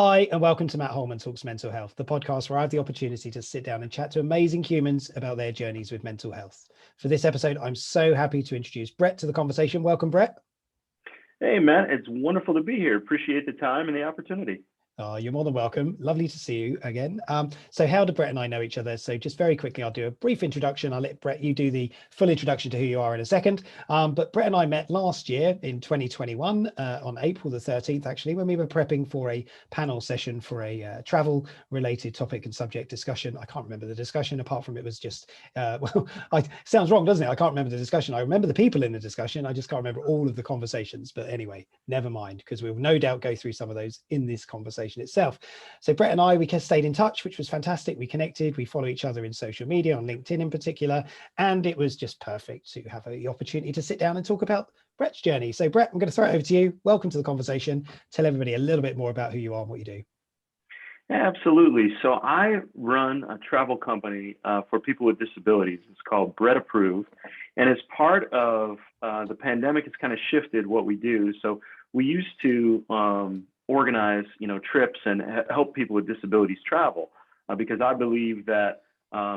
Hi, and welcome to Matt Holman Talks Mental Health, the podcast where I have the opportunity to sit down and chat to amazing humans about their journeys with mental health. For this episode, I'm so happy to introduce Brett to the conversation. Welcome, Brett. Hey, Matt, it's wonderful to be here. Appreciate the time and the opportunity. Oh, you're more than welcome. Lovely to see you again. So how do Brett and I know each other? So just very quickly, I'll do a brief introduction. I'll let Brett, you do the full introduction to who you are in a second. But Brett and I met last year in 2021 on April the 13th, actually, when we were prepping for a panel session for a travel related topic and subject discussion. I can't remember the discussion apart from it was just, sounds wrong, doesn't it? I can't remember the discussion. I remember the people in the discussion. I just can't remember all of the conversations. But anyway, never mind, because we'll no doubt go through some of those in this conversation itself. So Brett and I, we stayed in touch, which was fantastic. We connected, we follow each other in social media, on LinkedIn in particular, and it was just perfect to have the opportunity to sit down and talk about Brett's journey. So Brett, I'm going to throw it over to you. Welcome to the conversation. Tell everybody a little bit more about who you are and what you do. Yeah, absolutely. So I run a travel company for people with disabilities. It's called Brett Approved. And as part of the pandemic, it's kind of shifted what we do. So we used to organize, trips and help people with disabilities travel because I believe that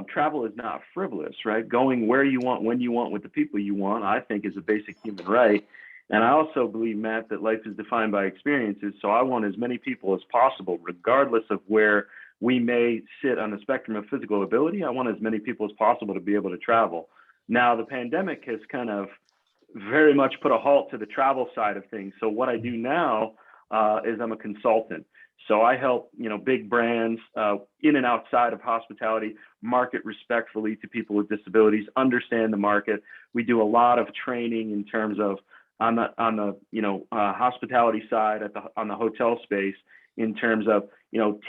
travel is not frivolous, right? Going where you want, when you want, with the people you want, I think is a basic human right. And I also believe, Matt, that life is defined by experiences. So I want as many people as possible, regardless of where we may sit on the spectrum of physical ability. I want as many people as possible to be able to travel. Now, the pandemic has kind of very much put a halt to the travel side of things. So what I do now is I'm a consultant. So I help, big brands in and outside of hospitality market respectfully to people with disabilities, understand the market. We do a lot of training in terms of on the hospitality side on the hotel space in terms of,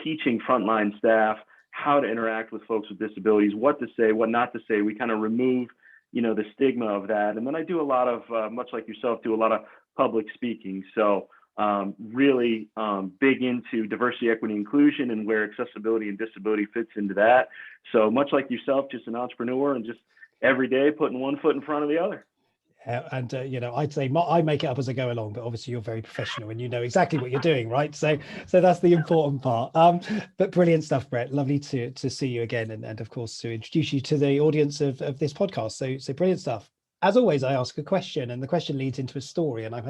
teaching frontline staff how to interact with folks with disabilities, what to say, what not to say. We kind of remove, the stigma of that. And then I do a lot of, much like yourself, do a lot of public speaking. So really big into diversity, equity, inclusion, and where accessibility and disability fits into that. So much like yourself, just an entrepreneur and just every day putting one foot in front of the other. I'd say I make it up as I go along, but obviously you're very professional and you know exactly what you're doing, right? So that's the important part. But brilliant stuff, Brett. Lovely to see you again, and of course to introduce you to the audience of this podcast. So brilliant stuff. As always, I ask a question, and the question leads into a story, and I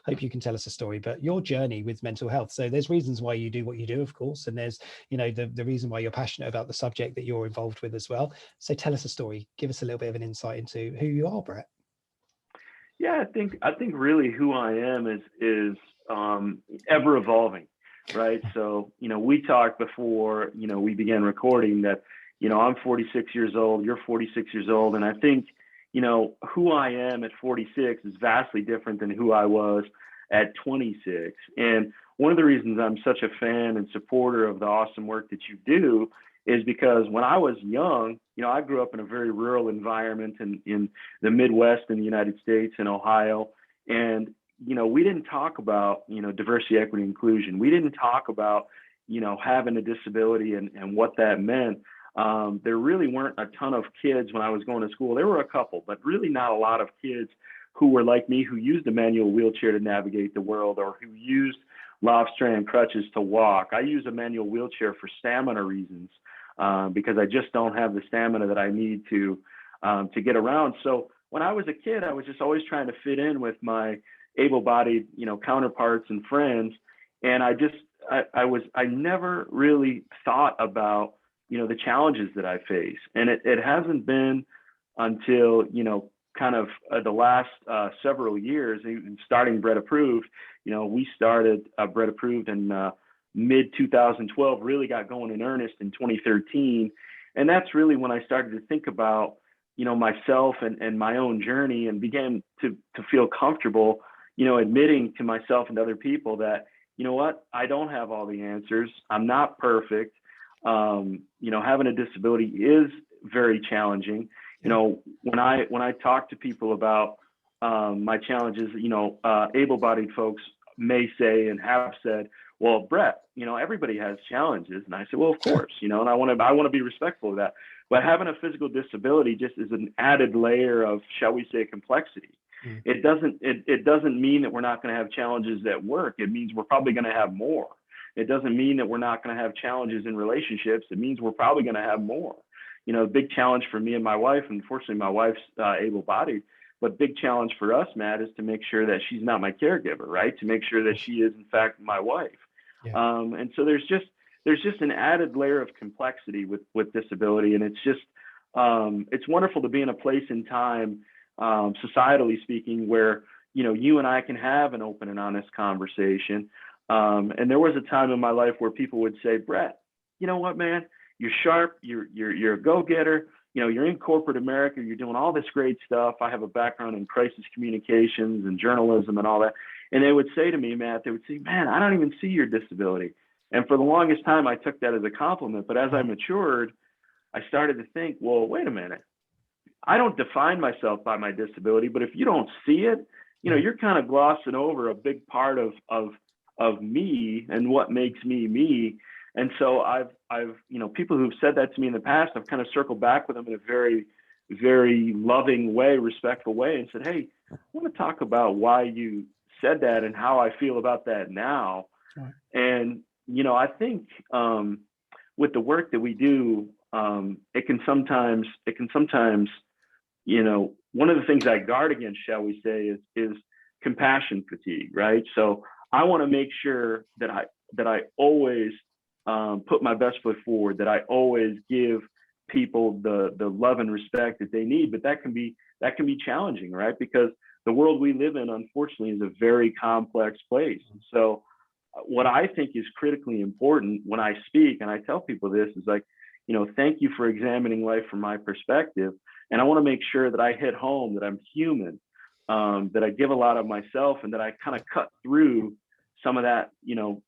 hope you can tell us a story. But your journey with mental health. So there's reasons why you do what you do, of course, and there's the reason why you're passionate about the subject that you're involved with as well. So tell us a story. Give us a little bit of an insight into who you are, Brett. Yeah, I think really who I am is ever evolving, right? So we talked before we began recording that I'm 46 years old, you're 46 years old, and I think who I am at 46 is vastly different than who I was at 26. And one of the reasons I'm such a fan and supporter of the awesome work that you do is because when I was young, I grew up in a very rural environment in the Midwest in the United States in Ohio. And, we didn't talk about, diversity, equity, inclusion. We didn't talk about, having a disability and what that meant. There really weren't a ton of kids when I was going to school. There were a couple, but really not a lot of kids who were like me, who used a manual wheelchair to navigate the world or who used Lobstrand crutches to walk. I use a manual wheelchair for stamina reasons. Because I just don't have the stamina that I need to get around. So when I was a kid, I was just always trying to fit in with my able-bodied, counterparts and friends. And I never really thought about, the challenges that I face. And it hasn't been until, kind of the last several years, even starting Brett Approved. We started Brett Approved in mid 2012, really got going in earnest in 2013. And that's really when I started to think about, myself and my own journey and began to feel comfortable, admitting to myself and other people that, what, I don't have all the answers. I'm not perfect. Having a disability is very challenging. When I talk to people about my challenges, able-bodied folks may say and have said, well, Brett, everybody has challenges. And I said, well, of course, and I want to be respectful of that. But having a physical disability just is an added layer of, shall we say, complexity. It doesn't mean that we're not going to have challenges at work. It means we're probably going to have more. It doesn't mean that we're not going to have challenges in relationships. It means we're probably going to have more. You know, a big challenge for me and my wife, unfortunately, my wife's able-bodied, but big challenge for us, Matt, is to make sure that she's not my caregiver, right? To make sure that she is, in fact, my wife. Yeah. And so there's just an added layer of complexity with disability. And it's just, it's wonderful to be in a place in time, societally speaking, where, you know, you and I can have an open and honest conversation. And there was a time in my life where people would say, Brett, you know what, man, you're sharp, you're a go-getter, you know, you're in corporate America, you're doing all this great stuff. I have a background in crisis communications and journalism and all that. And they would say to me, Matt, they would say, man, I don't even see your disability. And for the longest time, I took that as a compliment. But as I matured, I started to think, well, wait a minute. I don't define myself by my disability, but if you don't see it, you know, you're kind of glossing over a big part of me and what makes me me. And so I've, you know, people who've said that to me in the past, I've kind of circled back with them in a very, very loving way, respectful way, and said, hey, I want to talk about why you said that and how I feel about that now. Right. And, you know, I think with the work that we do, it can sometimes, you know, one of the things I guard against, shall we say, is compassion fatigue, right? So I want to make sure that I always put my best foot forward, that I always give people the love and respect that they need. But that can be challenging, right? Because the world we live in, unfortunately, is a very complex place. So what I think is critically important when I speak, and I tell people this, is like, you know, thank you for examining life from my perspective. And I want to make sure that I hit home, that I'm human, that I give a lot of myself, and that I kind of cut through some of that, you know,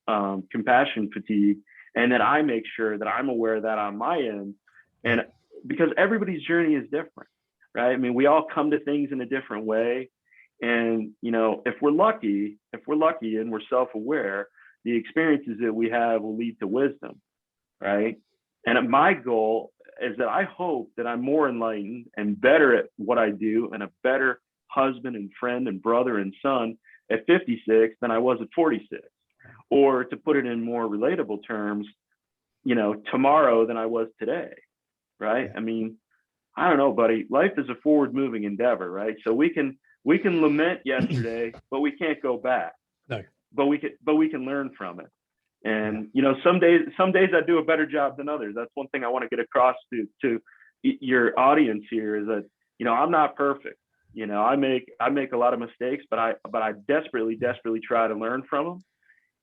compassion fatigue, and that I make sure that I'm aware of that on my end. And because everybody's journey is different, right? I mean, we all come to things in a different way. And, you know, if we're lucky and we're self-aware, the experiences that we have will lead to wisdom, right? And my goal is that I hope that I'm more enlightened and better at what I do, and a better husband and friend and brother and son at 56 than I was at 46. Or to put it in more relatable terms, you know, tomorrow than I was today, right? I mean, I don't know, buddy. Life is a forward-moving endeavor, right? So we can lament yesterday, but we can't go back. No. But we can learn from it. And you know, some days I do a better job than others. That's one thing I want to get across to your audience here, is that, you know, I'm not perfect. You know, I make a lot of mistakes, but I desperately try to learn from them.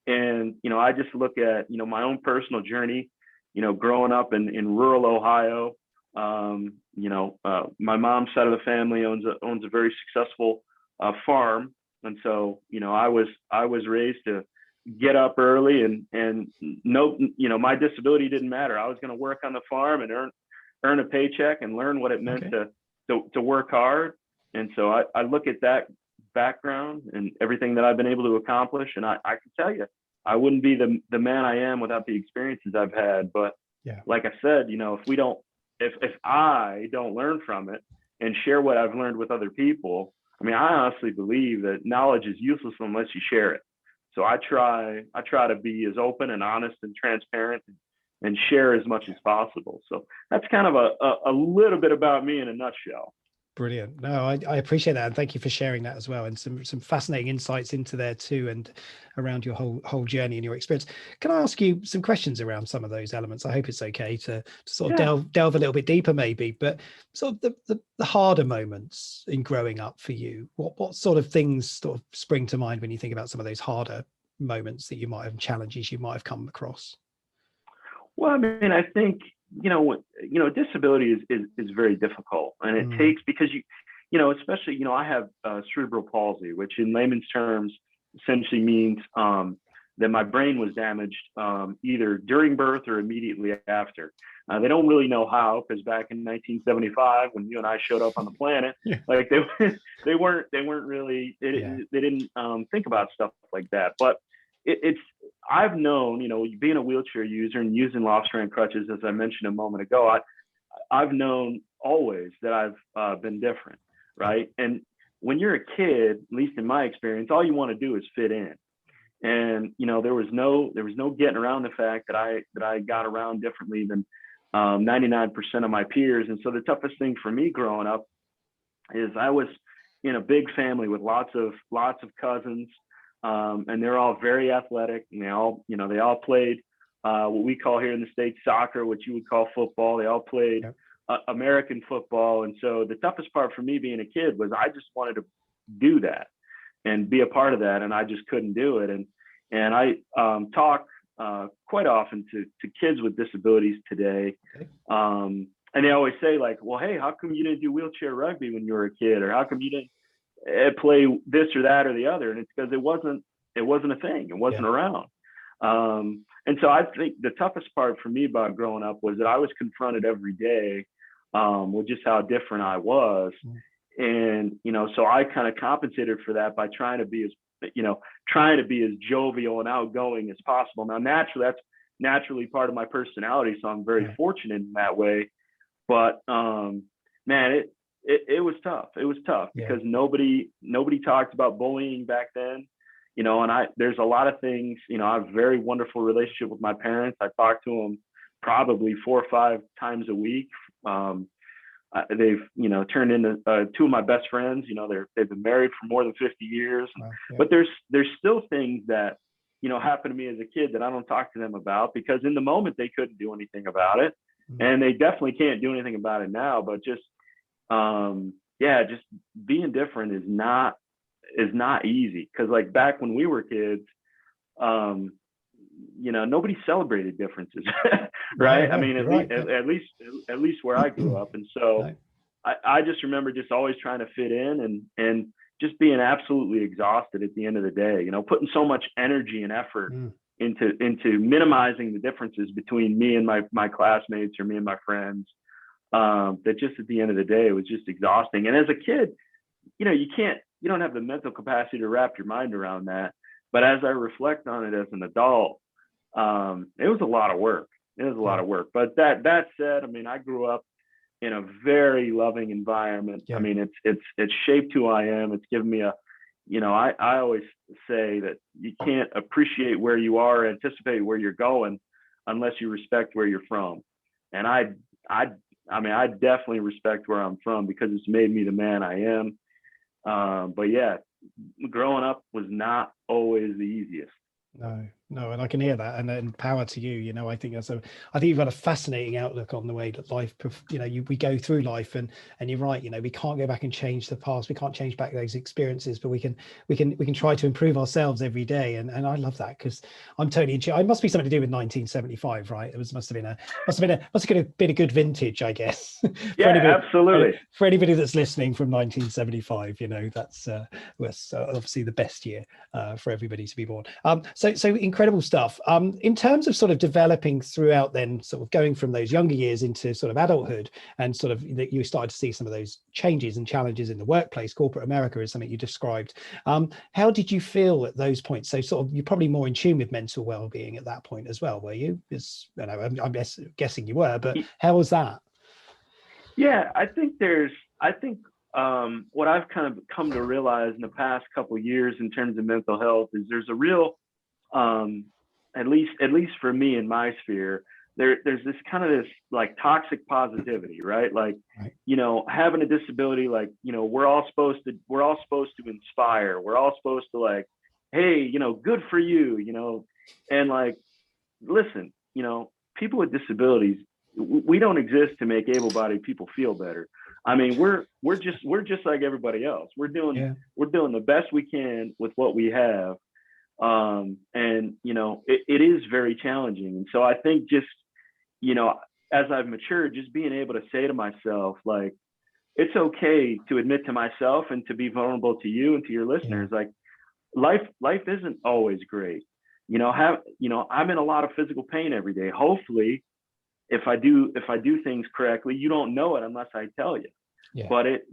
And, you know, I just look at, you know, my own personal journey, you know, growing up in rural Ohio. You know, my mom's side of the family owns a very successful farm. And so, you know, I was raised to get up early and no, you know, my disability didn't matter. I was going to work on the farm and earn a paycheck and learn what it meant to work hard. And so I look at that background and everything that I've been able to accomplish, and I can tell you, I wouldn't be the man I am without the experiences I've had. But like I said, you know, if I don't learn from it and share what I've learned with other people, I mean, I honestly believe that knowledge is useless unless you share it. So I try to be as open and honest and transparent and share as much as possible. So that's kind of a little bit about me in a nutshell. Brilliant. No, I appreciate that, and thank you for sharing that as well, and some fascinating insights into there too, and around your whole journey and your experience. Can I ask you some questions around some of those elements? I hope it's okay to sort of delve a little bit deeper, maybe. But sort of the harder moments in growing up for you, what sort of things sort of spring to mind when you think about some of those harder moments that you might have, challenges you might have come across? Well, I mean, I think, you know, disability is very difficult, and it takes, because you know, especially, you know, I have cerebral palsy, which in layman's terms essentially means that my brain was damaged either during birth or immediately after. They don't really know how, because back in 1975, when you and I showed up on the planet, like they weren't really, they didn't think about stuff like that. But I've known, you know, being a wheelchair user and using loft-strand crutches, as I mentioned a moment ago, I've known always that I've been different, right? And when you're a kid, at least in my experience, all you want to do is fit in. And, there was no getting around the fact that I got around differently than 99% of my peers. And so the toughest thing for me growing up is I was in a big family with lots of cousins, and they're all very athletic, and they all played what we call here in the States soccer, what you would call football. They all played American football. And so the toughest part for me being a kid was I just wanted to do that and be a part of that, and I just couldn't do it. And I talk quite often to kids with disabilities today. And they always say, like, well, hey, how come you didn't do wheelchair rugby when you were a kid? Or how come you didn't play this or that or the other? And it's because it wasn't a thing. It wasn't around. And so I think the toughest part for me about growing up was that I was confronted every day with just how different I was. And, so I kind of compensated for that by trying to be as jovial and outgoing as possible. Now, that's naturally part of my personality. So I'm very fortunate in that way. But man, it was tough. It was tough because nobody talked about bullying back then, and there's a lot of things, I have a very wonderful relationship with my parents. I talk to them probably 4 or 5 times a week. They've, turned into 2 of my best friends. They've been married for more than 50 years. But there's still things that, happened to me as a kid that I don't talk to them about because in the moment they couldn't do anything about it. And they definitely can't do anything about it now, but just being different is not easy. Cause like back when we were kids, nobody celebrated differences, right? I mean, at least where I grew up. And so I just remember just always trying to fit in and just being absolutely exhausted at the end of the day, putting so much energy and effort into minimizing the differences between me and my classmates or me and my friends, that just at the end of the day, it was just exhausting. And as a kid, you don't have the mental capacity to wrap your mind around that. But as I reflect on it as an adult, it was a lot of work. But that said, I mean, I grew up in a very loving environment. I mean, it's shaped who I am. It's given me I always say that you can't appreciate where you are, anticipate where you're going unless you respect where you're from. And I definitely respect where I'm from because it's made me the man I am. But yeah, growing up was not always the easiest. No, and I can hear that, and then power to you. I think I think you've got a fascinating outlook on the way that life, we go through life, and you're right. We can't go back and change the past. We can't change back those experiences, but we can try to improve ourselves every day. And I love that because I'm totally it must be something to do with 1975, right? It must have been a good vintage, I guess. Absolutely. For anybody that's listening from 1975, that's was obviously the best year for everybody to be born. So incredible stuff. In terms of sort of developing throughout, then sort of going from those younger years into sort of adulthood, and sort of that you started to see some of those changes and challenges in the workplace. Corporate America is something you described. How did you feel at those points? So sort of you're probably more in tune with mental well-being at that point as well, were you? I'm guessing you were, but how was that? Yeah, I think what I've kind of come to realize in the past couple of years in terms of mental health is there's a real, at least for me in my sphere, there's this kind of this like toxic positivity, right? Like, having a disability, like, we're all supposed to inspire. We're all supposed to like, hey, good for you, and like, listen, people with disabilities, we don't exist to make able-bodied people feel better. I mean, we're just like everybody else. We're doing the best we can with what we have. And it is very challenging. And so I think just, as I've matured, just being able to say to myself, like, it's okay to admit to myself and to be vulnerable to you and to your listeners. Like, life isn't always great. I'm in a lot of physical pain every day. Hopefully, if I do things correctly, you don't know it unless I tell you. But it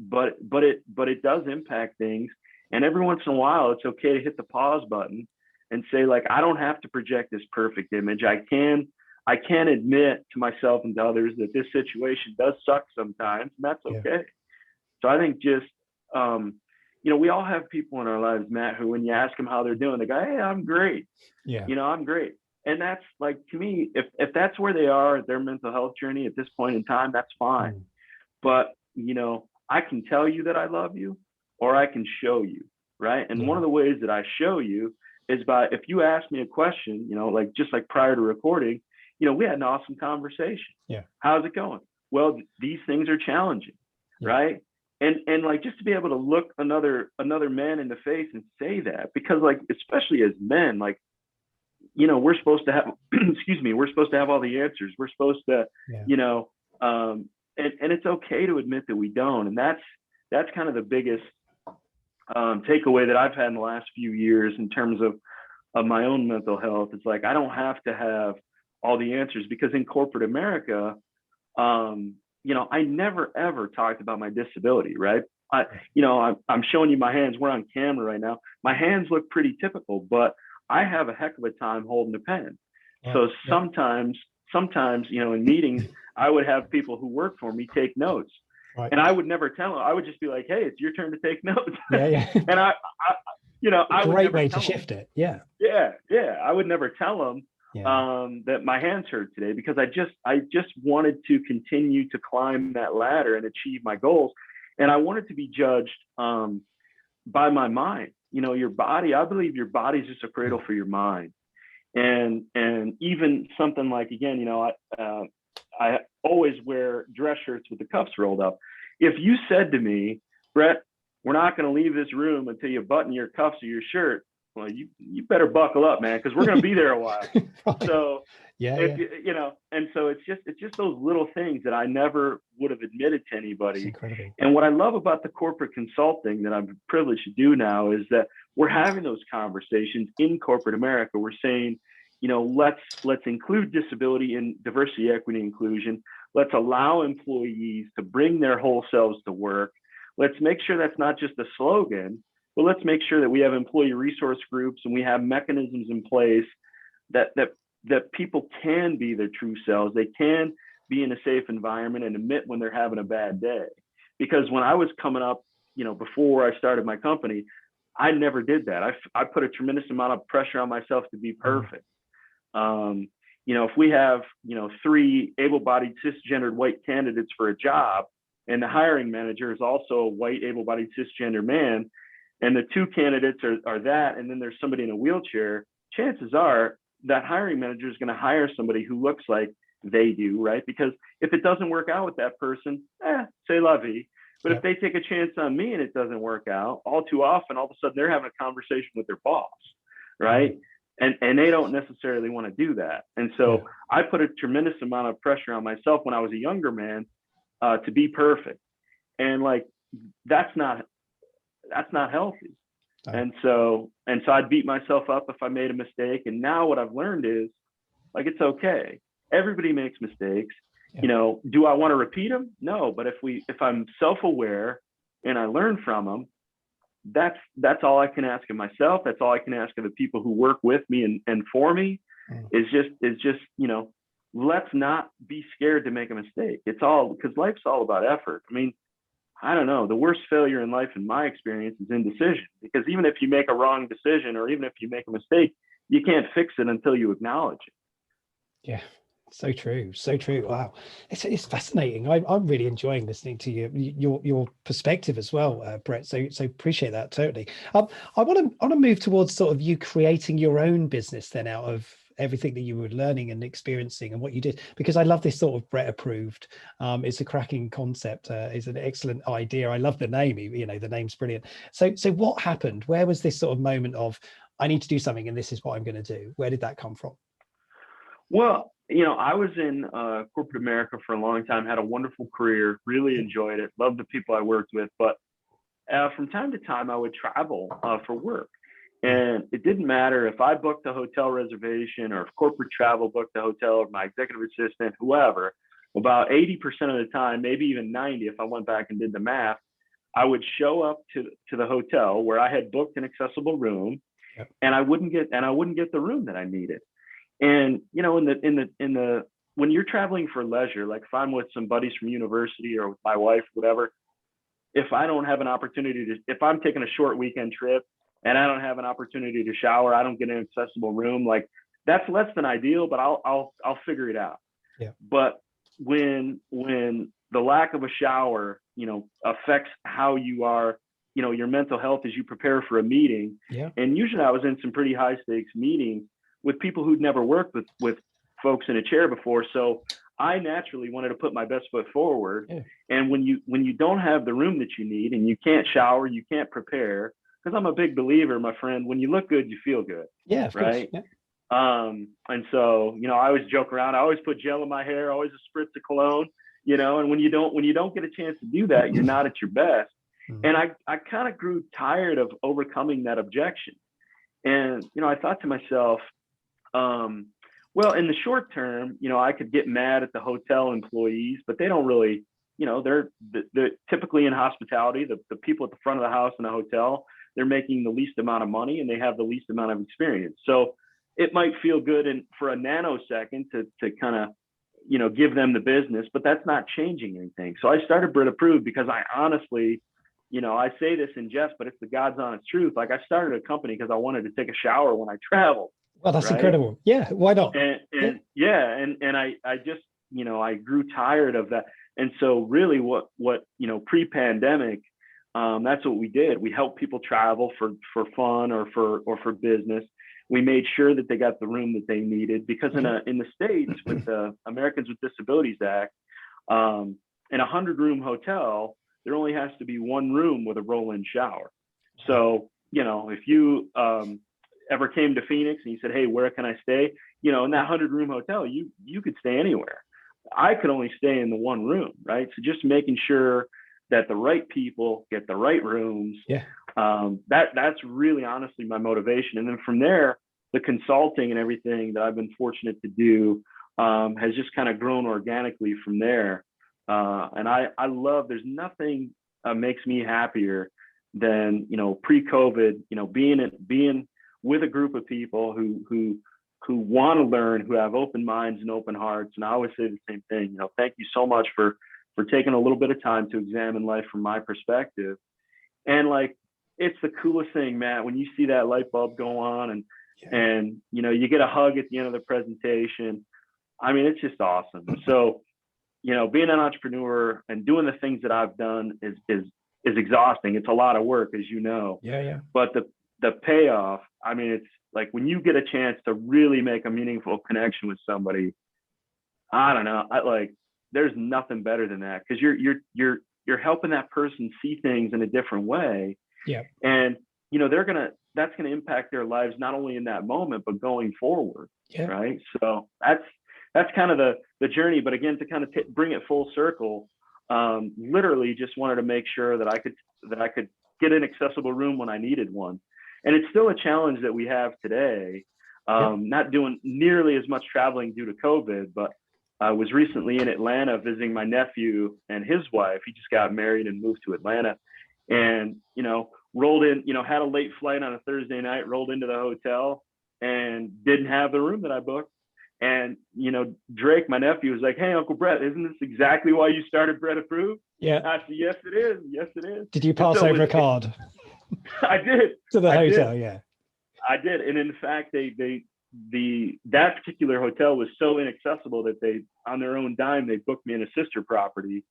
does impact things. And every once in a while, it's okay to hit the pause button and say, like, I don't have to project this perfect image. I can admit to myself and to others that this situation does suck sometimes, and that's okay. So I think just, we all have people in our lives, Matt, who when you ask them how they're doing, they go, hey, I'm great. Yeah. I'm great. And that's like, to me, if that's where they are at their mental health journey at this point in time, that's fine. Mm. But, I can tell you that I love you, or I can show you, right? And one of the ways that I show you is by, if you ask me a question, like just like prior to recording, we had an awesome conversation. Yeah. How's it going? Well, these things are challenging, right? And like, just to be able to look another man in the face and say that, because like, especially as men, like, we're supposed to have, excuse me, we're supposed to have all the answers. We're supposed to, and it's okay to admit that we don't. And that's kind of the biggest takeaway that I've had in the last few years in terms of my own mental health. It's like, I don't have to have all the answers, because in corporate America, I never ever talked about my disability, right? I'm showing you my hands. We're on camera right now. My hands look pretty typical, but I have a heck of a time holding a pen. So sometimes, in meetings, I would have people who work for me take notes, and I would never tell them. I would just be like, hey, it's your turn to take notes. And I Great way to shift it. Yeah. I would never tell them that my hands hurt today, because I just wanted to continue to climb that ladder and achieve my goals. And I wanted to be judged by my mind. Your body, I believe your body is just a cradle for your mind. And even something like, again, I always wear dress shirts with the cuffs rolled up. If you said to me, Brett, we're not going to leave this room until you button your cuffs of your shirt, well, you better buckle up, man, because we're going to be there a while. So and so it's just those little things that I never would have admitted to anybody. And what I love about the corporate consulting that I'm privileged to do now is that we're having those conversations in corporate America. We're saying, let's include disability in diversity, equity, inclusion. Let's allow employees to bring their whole selves to work. Let's make sure that's not just a slogan, but let's make sure that we have employee resource groups and we have mechanisms in place that people can be their true selves. They can be in a safe environment and admit when they're having a bad day. Because when I was coming up, before I started my company, I never did that. I put a tremendous amount of pressure on myself to be perfect. If we have, 3 able-bodied cisgendered white candidates for a job, and the hiring manager is also a white able-bodied cisgender man, and the 2 candidates are that, and then there's somebody in a wheelchair, chances are that hiring manager is going to hire somebody who looks like they do, right? Because if it doesn't work out with that person, c'est la vie. But if they take a chance on me and it doesn't work out, all too often, all of a sudden they're having a conversation with their boss, right? And they don't necessarily want to do that. And so I put a tremendous amount of pressure on myself when I was a younger man to be perfect. And like, that's not healthy. And so I'd beat myself up if I made a mistake. And now what I've learned is, like, it's okay. Everybody makes mistakes. Do I want to repeat them? No. But if I'm self-aware and I learn from them, that's all I can ask of myself. That's all I can ask of the people who work with me and for me. Is just let's not be scared to make a mistake. It's all, because life's all about effort. I mean, I don't know. The worst failure in life, in my experience, is indecision. Because even if you make a wrong decision, or even if you make a mistake, you can't fix it until you acknowledge it. Yeah. So true. So true. Wow. It's fascinating. I'm really enjoying listening to your perspective as well, Brett. So appreciate that totally. I want to move towards sort of you creating your own business then out of everything that you were learning and experiencing and what you did, because I love this sort of Brett approved. It's a cracking concept. It's an excellent idea. I love the name. The name's brilliant. So what happened? Where was this sort of moment of, I need to do something and this is what I'm going to do? Where did that come from? Well, I was in corporate America for a long time, had a wonderful career, really enjoyed it, loved the people I worked with. But from time to time, I would travel for work. And it didn't matter if I booked a hotel reservation or if corporate travel booked a hotel, or my executive assistant, whoever. About 80% of the time, maybe even 90, if I went back and did the math, I would show up to the hotel where I had booked an accessible room, and I wouldn't get the room that I needed. And when you're traveling for leisure, like if I'm with some buddies from university or with my wife, whatever, if I don't have an opportunity to, if I'm taking a short weekend trip and I don't have an opportunity to shower, I don't get an accessible room, like that's less than ideal, but I'll figure it out. Yeah. But when the lack of a shower, affects how you are, your mental health as you prepare for a meeting. Yeah. And usually I was in some pretty high stakes meetings with people who'd never worked with folks in a chair before. So I naturally wanted to put my best foot forward. Yeah. And when you don't have the room that you need and you can't shower, you can't prepare, because I'm a big believer, my friend, when you look good, you feel good. Yeah. Of right. Course. Yeah. And so, I always joke around. I always put gel in my hair, always a spritz of cologne, and when you don't get a chance to do that, you're not at your best. Mm-hmm. And I kind of grew tired of overcoming that objection. And, I thought to myself, well, in the short term, I could get mad at the hotel employees, but they don't really, they're typically in hospitality, the people at the front of the house in a hotel, they're making the least amount of money and they have the least amount of experience. So it might feel good for a nanosecond to kind of, give them the business, but that's not changing anything. So I started Brit Approved because I honestly, I say this in jest, but it's the God's honest truth. Like I started a company because I wanted to take a shower when I traveled. Well, that's right? incredible. Yeah. Why not? And I just, I grew tired of that. And so really what, pre-pandemic, that's what we did. We helped people travel for fun or for business. We made sure that they got the room that they needed, because in the States with the Americans with Disabilities Act, in a 100-room hotel, there only has to be one room with a roll-in shower. So, if you ever came to Phoenix and you said, hey, where can I stay? In that 100-room hotel, you could stay anywhere. I could only stay in the one room, right? So just making sure that the right people get the right rooms. Yeah. That's really honestly my motivation. And then from there, the consulting and everything that I've been fortunate to do has just kind of grown organically from there. And I love, there's nothing makes me happier than, pre-COVID, being with a group of people who want to learn, who have open minds and open hearts. And I always say the same thing, thank you so much for taking a little bit of time to examine life from my perspective. And like, it's the coolest thing, Matt, when you see that light bulb go on and you get a hug at the end of the presentation. I mean, it's just awesome. So, being an entrepreneur and doing the things that I've done is exhausting. It's a lot of work, as you know. Yeah. But the payoff, I mean, it's like when you get a chance to really make a meaningful connection with somebody, I don't know, there's nothing better than that, because you're helping that person see things in a different way. Yeah. And that's gonna impact their lives not only in that moment but going forward. Yeah. Right. So that's kind of the journey. But again, to kind of bring it full circle, literally just wanted to make sure that I could get an accessible room when I needed one. And it's still a challenge that we have today. Not doing nearly as much traveling due to COVID, but I was recently in Atlanta visiting my nephew and his wife. He just got married and moved to Atlanta, and, rolled in, had a late flight on a Thursday night, rolled into the hotel and didn't have the room that I booked. And, Drake, my nephew, was like, hey, Uncle Brett, isn't this exactly why you started Brit Approved? Yeah. I said, yes, it is. Yes, it is. Did you pass over a card? I did. To the hotel, yeah. I did. And in fact, that particular hotel was so inaccessible that they, on their own dime, they booked me in a sister property,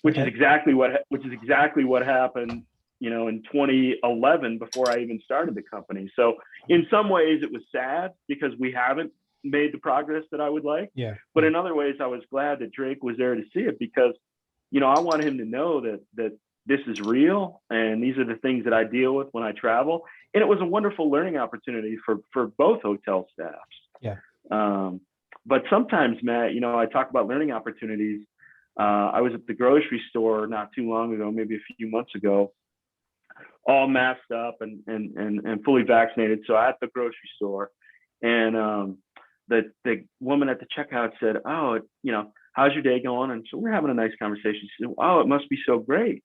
which is exactly what happened, in 2011 before I even started the company. So in some ways it was sad because we haven't made the progress that I would like. Yeah. But in other ways, I was glad that Drake was there to see it, because, I wanted him to know that this is real and these are the things that I deal with when I travel. And it was a wonderful learning opportunity for both hotel staffs. Yeah. But sometimes, Matt, I talk about learning opportunities. I was at the grocery store not too long ago, maybe a few months ago, all masked up and fully vaccinated. So at the grocery store, and the woman at the checkout said, oh, how's your day going? And so we're having a nice conversation. She said, oh, it must be so great.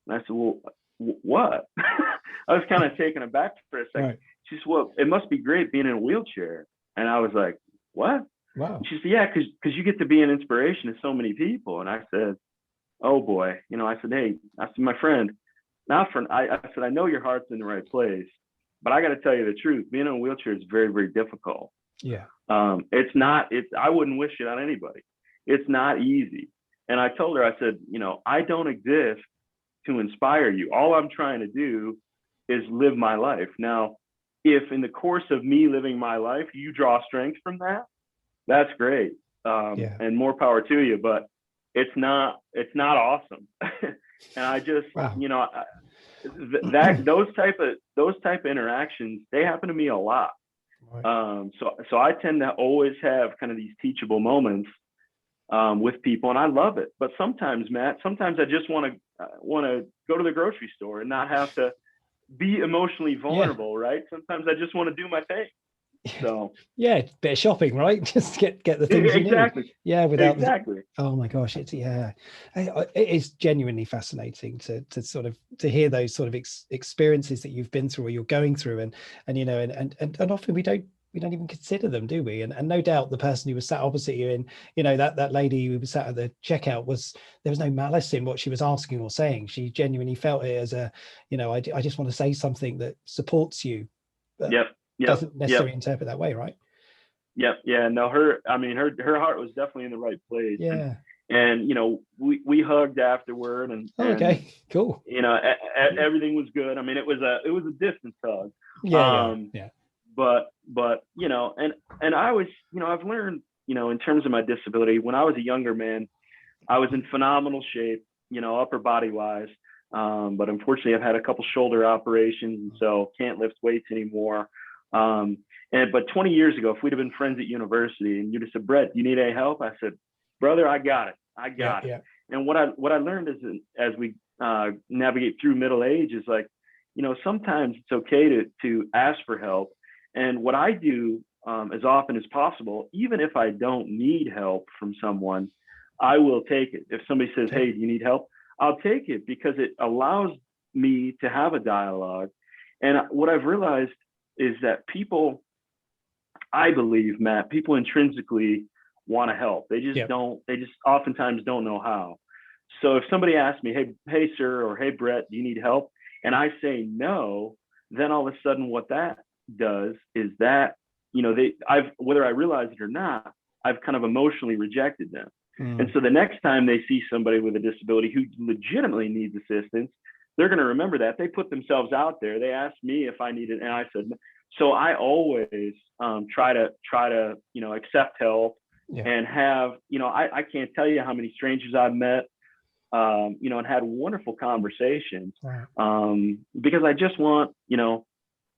And I said, well, what? I was kind of taken aback for a second. Right. She said, well, it must be great being in a wheelchair. And I was like, what? Wow. She said, yeah, because you get to be an inspiration to so many people. And I said, oh boy, I said, hey, I said, my friend, now I said, I know your heart's in the right place, but I got to tell you the truth. Being in a wheelchair is very, very difficult. Yeah. I wouldn't wish it on anybody. It's not easy. And I told her, I said, I don't exist to inspire you. All I'm trying to do is live my life. Now, if in the course of me living my life, you draw strength from that, that's great. Yeah. And more power to you, but it's not awesome. And I just, Wow. those type of interactions, they happen to me a lot. Right. So I tend to always have kind of these teachable moments with people, and I love it. But sometimes, Matt, I just want to go to the grocery store and not have to be emotionally vulnerable, right? Sometimes I just want to do my thing. So yeah, bit of shopping, right? Just get the things exactly. you need. Yeah, without exactly. Oh my gosh, it is genuinely fascinating to sort of to hear those sort of experiences that you've been through or you're going through, and and often we don't even consider them, do we? And no doubt the person who was sat opposite you, and that lady who was sat at the checkout, there was no malice in what she was asking or saying. She genuinely felt it as a, I just want to say something that supports you, but Yep. doesn't necessarily interpret that way, right? Yep. Yeah. No, her heart was definitely in the right place. Yeah. And we hugged afterward, and okay, cool. Everything was good. I mean, it was a distance hug. Yeah. But and I was, I've learned, in terms of my disability, when I was a younger man, I was in phenomenal shape, upper body wise. But unfortunately I've had a couple shoulder operations, and so can't lift weights anymore. But 20 years ago, if we'd have been friends at university and you'd have said, Brett, do you need any help? I said, brother, I got it. Yeah. And what I learned is, as we navigate through middle age, is like, sometimes it's okay to ask for help. And what I do as often as possible, even if I don't need help from someone, I will take it. If somebody says, hey, do you need help? I'll take it, because it allows me to have a dialogue. And what I've realized is that people, I believe, Matt, people intrinsically want to help. They just oftentimes don't know how. So if somebody asks me, hey, sir, or hey, Brett, do you need help? And I say no, then all of a sudden what that does is that, whether I realize it or not, I've kind of emotionally rejected them. And so the next time they see somebody with a disability who legitimately needs assistance, they're going to remember that. They put themselves out there. They asked me if I needed, and I said, so I always try to accept help and have, I can't tell you how many strangers I've met, and had wonderful conversations, because I just want,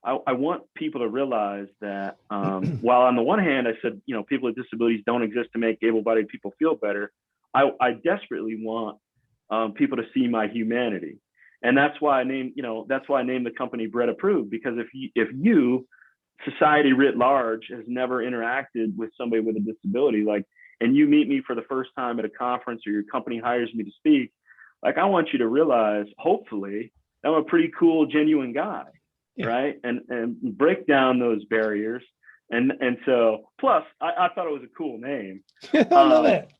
I want people to realize that while on the one hand, I said, people with disabilities don't exist to make able-bodied people feel better, I desperately want people to see my humanity. And that's why I named the company Brett Approved, because if you, society writ large, has never interacted with somebody with a disability, and you meet me for the first time at a conference, or your company hires me to speak, I want you to realize, hopefully, I'm a pretty cool, genuine guy. Yeah. Right. And break down those barriers. And so plus I thought it was a cool name. I love it.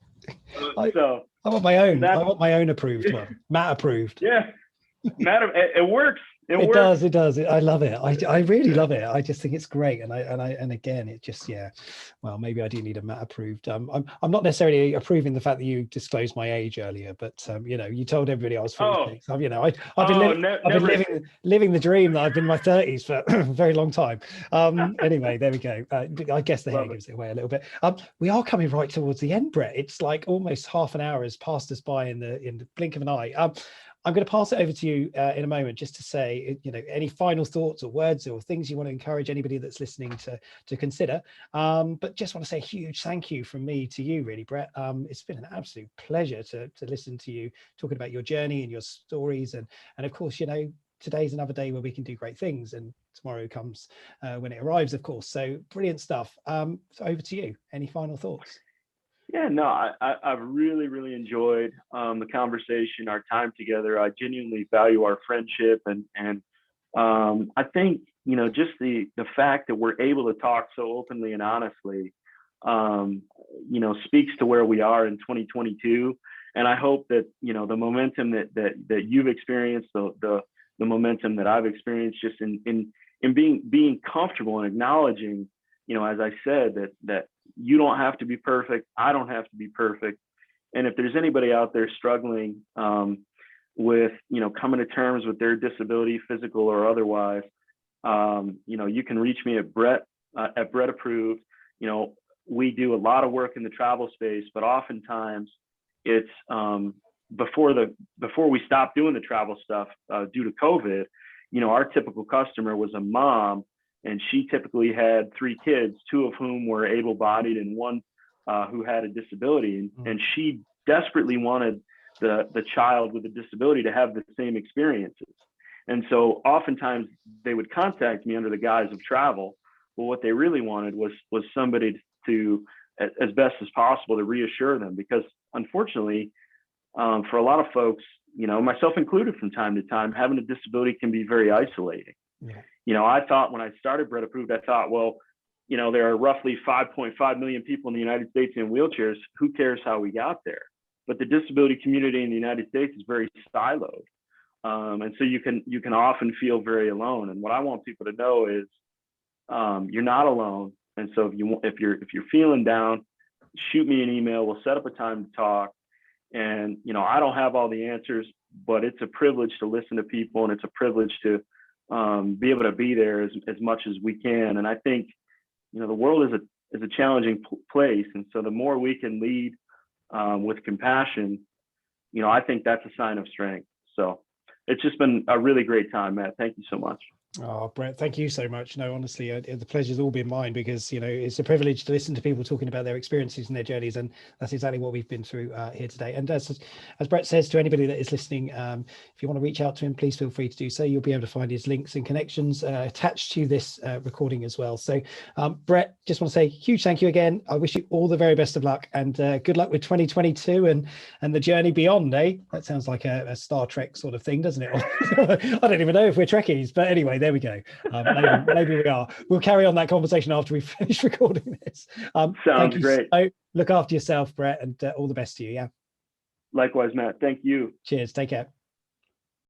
I want my own. I want my own approved one. Matt approved. Yeah. Matt, it works. It does. I love it. I really love it. I just think it's great. And again, it just, well, maybe I do need a Matt approved. I'm not necessarily approving the fact that you disclosed my age earlier, but you told everybody I was 46. I've been living the dream that I've been in my 30s for a very long time. Anyway, there we go. I guess the hair gives it away a little bit. We are coming right towards the end, Brett. It's like almost half an hour has passed us by in the blink of an eye. I'm going to pass it over to you in a moment, just to say, any final thoughts or words or things you want to encourage anybody that's listening to consider. But just want to say a huge thank you from me to you, really, Brett. It's been an absolute pleasure to listen to you talking about your journey and your stories. And of course, today's another day where we can do great things, and tomorrow comes when it arrives, of course. So brilliant stuff. So over to you. Any final thoughts? Yeah, no, I've really, really enjoyed the conversation, our time together. I genuinely value our friendship, and I think, just the fact that we're able to talk so openly and honestly, speaks to where we are in 2022. And I hope that, the momentum that you've experienced, the momentum that I've experienced, just in being comfortable and acknowledging, as I said, that you don't have to be perfect. I don't have to be perfect. And if there's anybody out there struggling with, coming to terms with their disability, physical or otherwise, you can reach me at Brett Approved. We do a lot of work in the travel space, but oftentimes it's before we stopped doing the travel stuff due to COVID. Our typical customer was a mom, and she typically had 3 kids, 2 of whom were able-bodied and 1 who had a disability, and she desperately wanted the child with a disability to have the same experiences. And so oftentimes they would contact me under the guise of travel. Well, what they really wanted was somebody to, as best as possible, to reassure them, because unfortunately, for a lot of folks, myself included, from time to time, having a disability can be very isolating. Yeah. I thought when I started Brett Approved, I thought, well, there are roughly 5.5 million people in the United States in wheelchairs. Who cares how we got there? But the disability community in the United States is very siloed. And so you can often feel very alone. And what I want people to know is you're not alone. And so if you're feeling down, shoot me an email. We'll set up a time to talk. And I don't have all the answers, but it's a privilege to listen to people, and it's a privilege to be able to be there as much as we can. And I think the world is a challenging place, and so the more we can lead with compassion, I think that's a sign of strength. So it's just been a really great time, Matt. Thank you so much. Oh, Brett, thank you so much. No, honestly, the pleasure's all been mine, because, it's a privilege to listen to people talking about their experiences and their journeys. And that's exactly what we've been through here today. And as Brett says to anybody that is listening, if you want to reach out to him, please feel free to do so. You'll be able to find his links and connections attached to this recording as well. So, Brett, just want to say huge thank you again. I wish you all the very best of luck, and good luck with 2022 and the journey beyond, eh? That sounds like a Star Trek sort of thing, doesn't it? I don't even know if we're Trekkies, but anyway, there we go. Maybe we are. We'll carry on that conversation after we finish recording this. Sounds great. So look after yourself, Brett, and all the best to you. Yeah. Likewise, Matt. Thank you. Cheers. Take care.